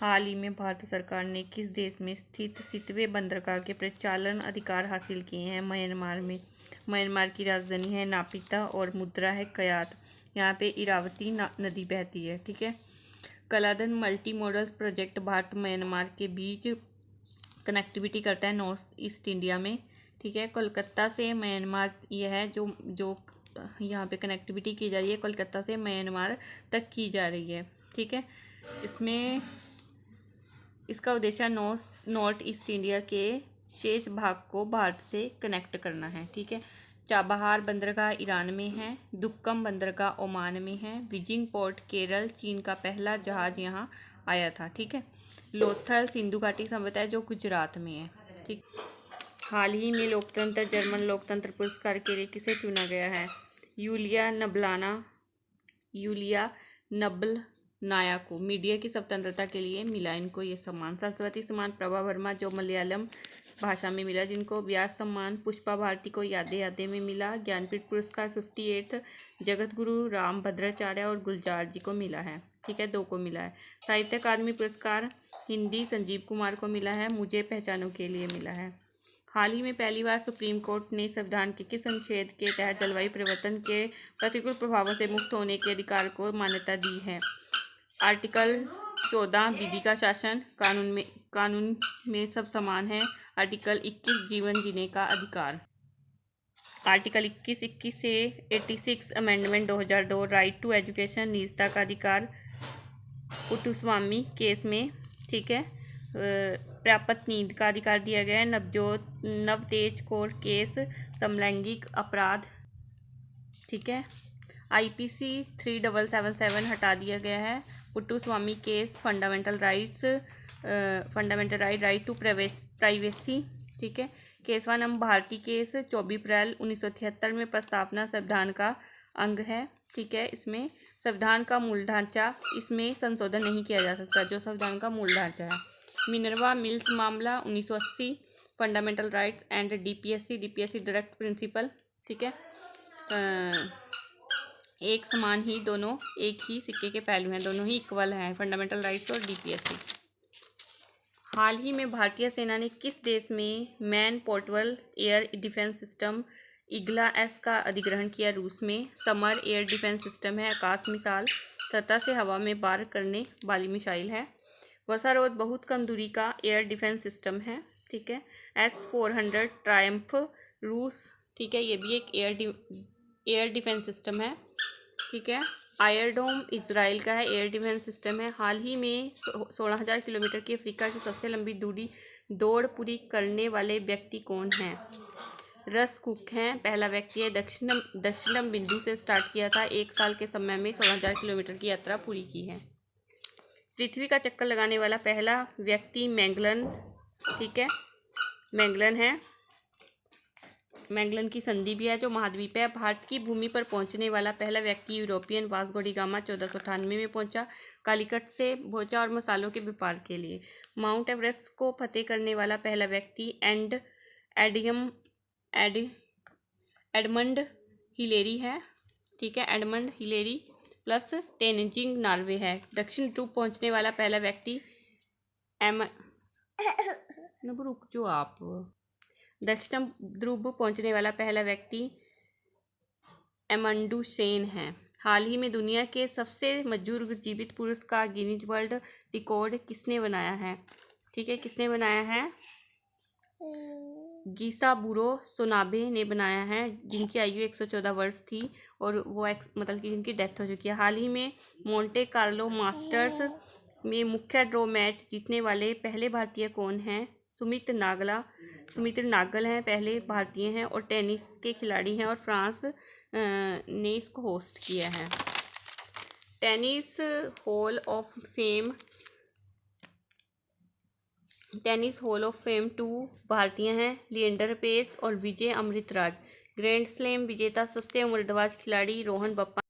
हाल ही में भारत सरकार ने किस देश में स्थित सितवे बंदरगाह के परिचालन अधिकार हासिल किए हैं? म्यांमार में। म्यांमार की राजधानी है नापिता और मुद्रा है कयात। यहाँ पे इरावती नदी बहती है। ठीक है। Kaladan multimodal project Bharat Myanmar के बीच कनेक्टिविटी करता है नॉर्थ ईस्ट इंडिया में। ठीक है। कोलकाता से म्यांमार यह है जो यहाँ पे कनेक्टिविटी की जा रही है, कोलकाता से म्यांमार तक की जा रही है। ठीक है। इसका उद्देश्य नॉर्थ ईस्ट इंडिया के शेष भाग को भारत से कनेक्ट करना है। ठीक है। चाबहार बंदरगाह ईरान में है। दुक्कम बंदरगाह ओमान में है। बीजिंग पोर्ट केरल, चीन का पहला जहाज यहाँ आया था। ठीक है। लोथल सिंधु घाटी सभ्यता है जो गुजरात में है। ठीक। हाल ही में लोकतंत्र जर्मन लोकतंत्र पुरस्कार के लिए किसे चुना गया है? यूलिया नबलनाया को। मीडिया की स्वतंत्रता के लिए मिला इनको ये सम्मान। सरस्वती सम्मान प्रभा वर्मा जो मलयालम भाषा में मिला, जिनको व्यास सम्मान पुष्पा भारती को यादे यादे में मिला। ज्ञानपीठ पुरस्कार 58 जगत गुरु राम भद्राचार्य और गुलजार जी को मिला है। ठीक है, 2 को मिला है। साहित्य अकादमी पुरस्कार हिंदी संजीव कुमार को मिला है। मुझे पहचानों के लिए मिला है। हाल ही में पहली बार सुप्रीम कोर्ट ने संविधान के किस अनुच्छेद के तहत जलवायु परिवर्तन के प्रतिकूल प्रभावों से मुक्त होने के अधिकार को मान्यता दी है? आर्टिकल 14 विधि का शासन, कानून में सब समान है। आर्टिकल 21 जीवन जीने का अधिकार। आर्टिकल 21 से 86 अमेंडमेंट 2002 राइट टू एजुकेशन, निजता का अधिकार पुट्टुस्वामी केस में। ठीक है। प्राप्त नींद का अधिकार दिया गया है। नवतेज कौर केस समलैंगिक अपराध। ठीक है। IPC 3777 हटा दिया गया है। Puttaswamy case fundamental right to privacy. ठीक है। केशवानंद भारती केस 24 अप्रैल 1973 में प्रस्तावना संविधान का अंग है। ठीक है। इसमें संविधान का मूल ढांचा, इसमें संशोधन नहीं किया जा सकता जो संविधान का मूल ढांचा है। मिनर्वा मिल्स मामला 1980 fundamental rights and DPSC direct principle. ठीक है। एक समान ही, दोनों एक ही सिक्के के पहलू हैं, दोनों ही इक्वल हैं, फंडामेंटल राइट्स और DPSC। हाल ही में भारतीय सेना ने किस देश में man portable air defence system IGLA-S का अधिग्रहण किया? रूस में। समर एयर डिफेंस सिस्टम है। आकाश मिसाइल सतह से हवा में वार करने वाली मिसाइल है। वसारोध बहुत कम दूरी का एयर डिफेंस सिस्टम है। ठीक है। S-400 ट्रायम्फ रूस। ठीक है, ये भी एक एयर डिफेंस सिस्टम है। ठीक है। आयरडोम इजराइल का है, एयर डिफेंस सिस्टम है। हाल ही में 16,000 किलोमीटर की अफ्रीका की सबसे लंबी दौड़ पूरी करने वाले व्यक्ति कौन हैं? रस कुक हैं, पहला व्यक्ति है। दक्षिणम बिंदु से स्टार्ट किया था, 1 साल के समय में 16,000 किलोमीटर की यात्रा पूरी की है। पृथ्वी का चक्कर लगाने वाला पहला व्यक्ति मैगलन। ठीक है, मैगलन है। मैगलन की संधि भी है जो महाद्वीप है। भारत की भूमि पर पहुंचने वाला पहला व्यक्ति यूरोपियन वास्को डी गामा 1498 में पहुंचा। कालीकट से पहुंचा और मसालों के व्यापार के लिए। माउंट एवरेस्ट को फतेह करने वाला पहला व्यक्ति एडमंड हिलेरी है। ठीक है, Edmund Hillary plus Tenzing Norway है। दक्षिण ध्रुव पहुंचने वाला पहला व्यक्ति रुक जो आप दक्षिण ध्रुव पहुंचने वाला पहला व्यक्ति एमंडू सेन है। हाल ही में दुनिया के सबसे बुजुर्ग जीवित पुरुष का गिनीज वर्ल्ड रिकॉर्ड किसने बनाया है? ठीक है, किसने बनाया है? गीसाबुरो सोनाबे ने बनाया है, जिनकी आयु 114 वर्ष थी और वो मतलब कि जिनकी डेथ हो चुकी है। हाल ही में मोंटे कार्लो मास्टर्स में मुख्य ड्रॉ मैच जीतने वाले पहले भारतीय कौन हैं? सुमित नागल हैं, पहले भारतीय हैं और टेनिस के खिलाड़ी हैं और फ्रांस ने इसको होस्ट किया है। टेनिस हॉल ऑफ फेम 2 भारतीय हैं, लिएंडर पेस और विजय अमृतराज। ग्रैंड स्लैम विजेता सबसे उम्रदराज खिलाड़ी रोहन बप्पा।